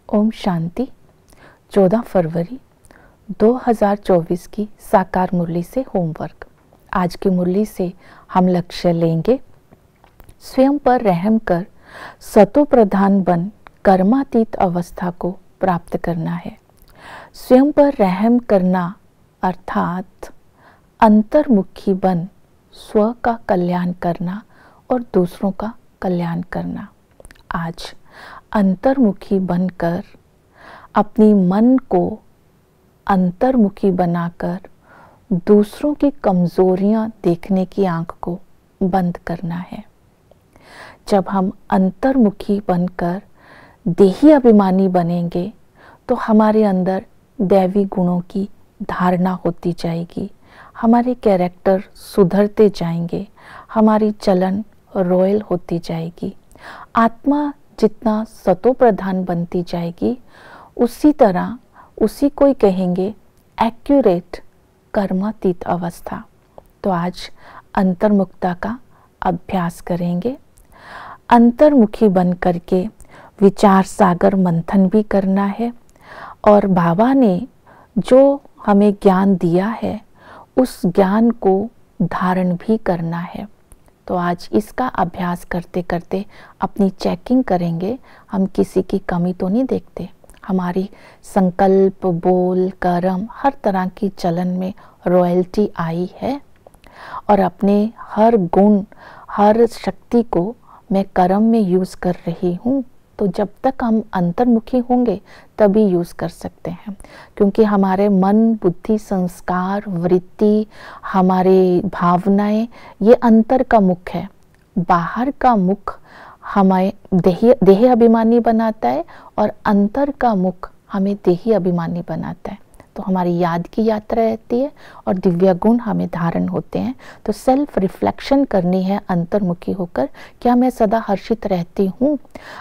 ओम शांति। 14 फरवरी 2024 की साकार मुरली से होमवर्क। आज की मुरली से हम लक्ष्य लेंगे, स्वयं पर रहम कर सतो प्रधान बन कर्मातीत अवस्था को प्राप्त करना है। स्वयं पर रहम करना अर्थात अंतर्मुखी बन स्व का कल्याण करना और दूसरों का कल्याण करना। आज अंतर्मुखी बनकर अपनी मन को अंतर्मुखी बनाकर दूसरों की कमजोरियां देखने की आंख को बंद करना है। जब हम अंतर्मुखी बनकर देही अभिमानी बनेंगे तो हमारे अंदर दैवी गुणों की धारणा होती जाएगी, हमारे कैरेक्टर सुधरते जाएंगे, हमारी चलन रॉयल होती जाएगी। आत्मा जितना सतो प्रधान बनती जाएगी उसी तरह उसी को ही कहेंगे एक्यूरेट कर्मातीत अवस्था। तो आज अंतर्मुखता का अभ्यास करेंगे। अंतर्मुखी बन करके विचार सागर मंथन भी करना है और बाबा ने जो हमें ज्ञान दिया है उस ज्ञान को धारण भी करना है। तो आज इसका अभ्यास करते करते अपनी चेकिंग करेंगे। हम किसी की कमी तो नहीं देखते, हमारी संकल्प, बोल, कर्म हर तरह की चलन में रॉयल्टी आई है और अपने हर गुण, हर शक्ति को मैं कर्म में यूज़ कर रही हूँ। तो जब तक हम अंतर्मुखी होंगे तभी यूज़ कर सकते हैं, क्योंकि हमारे मन, बुद्धि, संस्कार, वृत्ति, हमारे भावनाएं ये अंतर का मुख है। बाहर का मुख हमें देही अभिमानी बनाता है और अंतर का मुख हमें देही अभिमानी बनाता है। तो हमारी याद की यात्रा रहती है और दिव्य गुण हमें धारण होते हैं। तो सेल्फ रिफ्लेक्शन करनी है अंतर्मुखी होकर, क्या मैं सदा हर्षित रहती हूँ?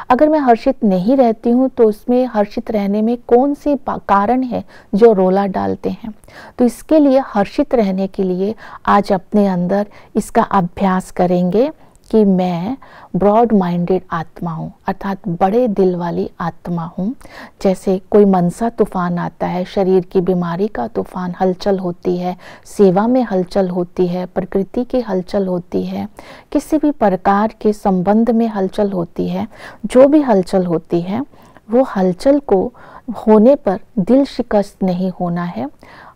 अगर मैं हर्षित नहीं रहती हूँ तो उसमें हर्षित रहने में कौन से कारण है जो रोला डालते हैं? तो इसके लिए, हर्षित रहने के लिए आज अपने अंदर इसका अभ्यास करेंगे कि मैं ब्रॉड माइंडेड आत्मा हूँ, अर्थात बड़े दिल वाली आत्मा हूँ। जैसे कोई मनसा तूफान आता है, शरीर की बीमारी का तूफान, हलचल होती है, सेवा में हलचल होती है, प्रकृति की हलचल होती है, किसी भी प्रकार के संबंध में हलचल होती है। जो भी हलचल होती है वो हलचल को होने पर दिल शिकस्त नहीं होना है।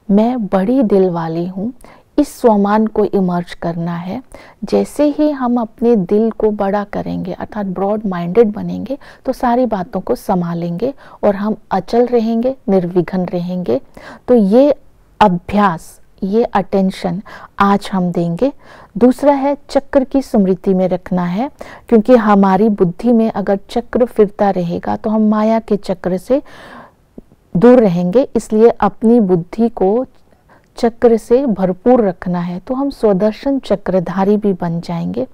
मैं बड़ी दिल वाली हूँ, इस स्वमान को इमर्ज करना है। जैसे ही हम अपने दिल को बड़ा करेंगे अर्थात ब्रॉड माइंडेड बनेंगे तो सारी बातों को संभालेंगे और हम अचल रहेंगे, निर्विघ्न रहेंगे। तो ये अभ्यास, ये अटेंशन आज हम देंगे। दूसरा है चक्र की स्मृति में रखना है, क्योंकि हमारी बुद्धि में अगर चक्र फिरता रहेगा तो हम माया के चक्र से दूर रहेंगे। इसलिए अपनी बुद्धि को चक्र से भरपूर रखना है तो हम स्वदर्शन चक्रधारी भी बन जाएंगे।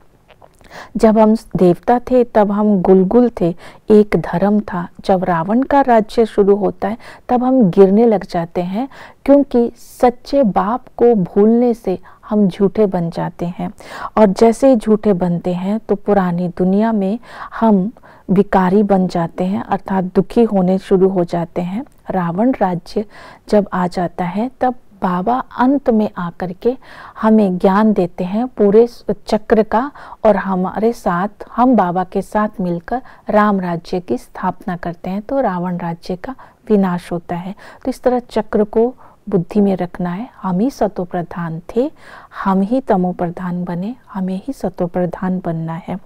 जब हम देवता थे तब हम गुलगुल थे, एक धर्म था। जब रावण का राज्य शुरू होता है तब हम गिरने लग जाते हैं, क्योंकि सच्चे बाप को भूलने से हम झूठे बन जाते हैं और जैसे ही झूठे बनते हैं तो पुरानी दुनिया में हम विकारी बन जाते हैं, अर्थात दुखी होने शुरू हो जाते हैं। रावण राज्य जब आ जाता है तब बाबा अंत में आकर के हमें ज्ञान देते हैं पूरे चक्र का और हमारे साथ, हम बाबा के साथ मिलकर राम राज्य की स्थापना करते हैं तो रावण राज्य का विनाश होता है। तो इस तरह चक्र को बुद्धि में रखना है। हम ही सतो प्रधान थे, हम ही तमो प्रधान बने, हमें ही सतो प्रधान बनना है।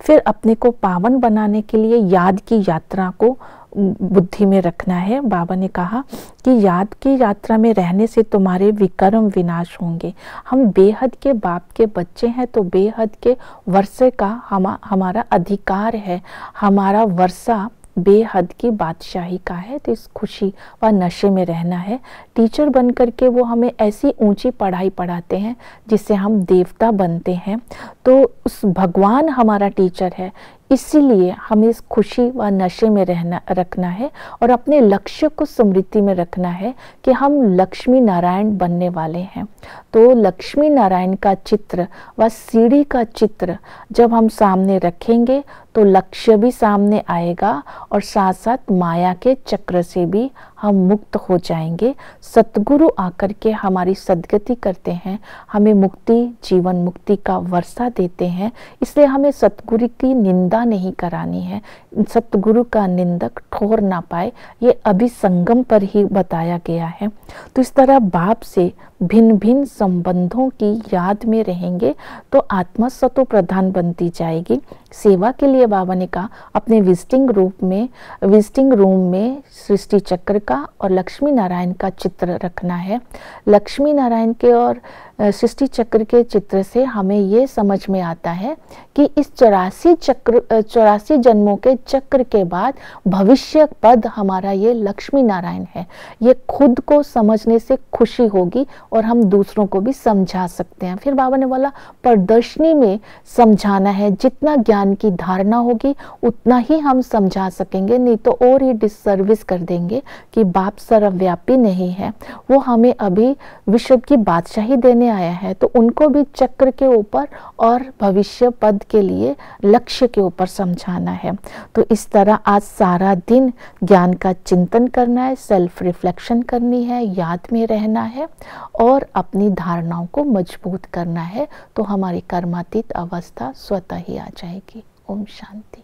फिर अपने को पावन बनाने के लिए याद की यात्रा को बुद्धि में रखना है। बाबा ने कहा कि याद की यात्रा में रहने से तुम्हारे विकर्म विनाश होंगे। हम बेहद के बाप के बच्चे हैं तो बेहद के वर्षे का हमारा अधिकार है, हमारा वर्षा बेहद की बादशाही का है। तो इस खुशी व नशे में रहना है। टीचर बन करके वो हमें ऐसी ऊंची पढ़ाई पढ़ाते हैं जिससे हम देवता बनते हैं। तो उस भगवान हमारा टीचर है, इसीलिए हमें इस खुशी व नशे में रखना है और अपने लक्ष्य को स्मृति में रखना है कि हम लक्ष्मी नारायण बनने वाले हैं। तो लक्ष्मी नारायण का चित्र व सीढ़ी का चित्र जब हम सामने रखेंगे तो लक्ष्य भी सामने आएगा और साथ साथ माया के चक्र से भी हम मुक्त हो जाएंगे। सतगुरु आकर के हमारी सद्गति करते हैं, हमें मुक्ति, जीवन मुक्ति का वर्षा देते हैं। इसलिए हमें सतगुरु की निंदा नहीं करानी है, सतगुरु का निंदक ठोर ना पाए, ये अभी संगम पर ही बताया गया है। तो इस तरह बाप से भिन्न भिन्न संबंधों की याद में रहेंगे तो आत्मा सतो प्रधान बनती जाएगी। सेवा के लिए बाबा ने कहा अपने विजिटिंग रूम में सृष्टि चक्र का और लक्ष्मी नारायण का चित्र रखना है। लक्ष्मी नारायण के और सृष्टि चक्र के चित्र से हमें ये समझ में आता है कि इस 84 जन्मों के चक्र के बाद भविष्य पद हमारा ये लक्ष्मी नारायण है। ये खुद को समझने से खुशी होगी और हम दूसरों को भी समझा सकते हैं। फिर बाबा ने बोला प्रदर्शनी में समझाना है, जितना ज्ञान की धारणा होगी उतना ही हम समझा सकेंगे, नहीं तो और ही डिससर्विस कर देंगे कि बाप सर्वव्यापी नहीं है, वो हमें अभी विश्व की बादशाही देने आया है। तो उनको भी चक्र के ऊपर और भविष्य पद के लिए लक्ष्य के ऊपर समझाना है। तो इस तरह आज सारा दिन ज्ञान का चिंतन करना है, सेल्फ रिफ्लेक्शन करनी है, याद में रहना है और अपनी धारणाओं को मजबूत करना है, तो हमारी कर्मातीत अवस्था स्वतः ही आ जाएगी। ओम शांति।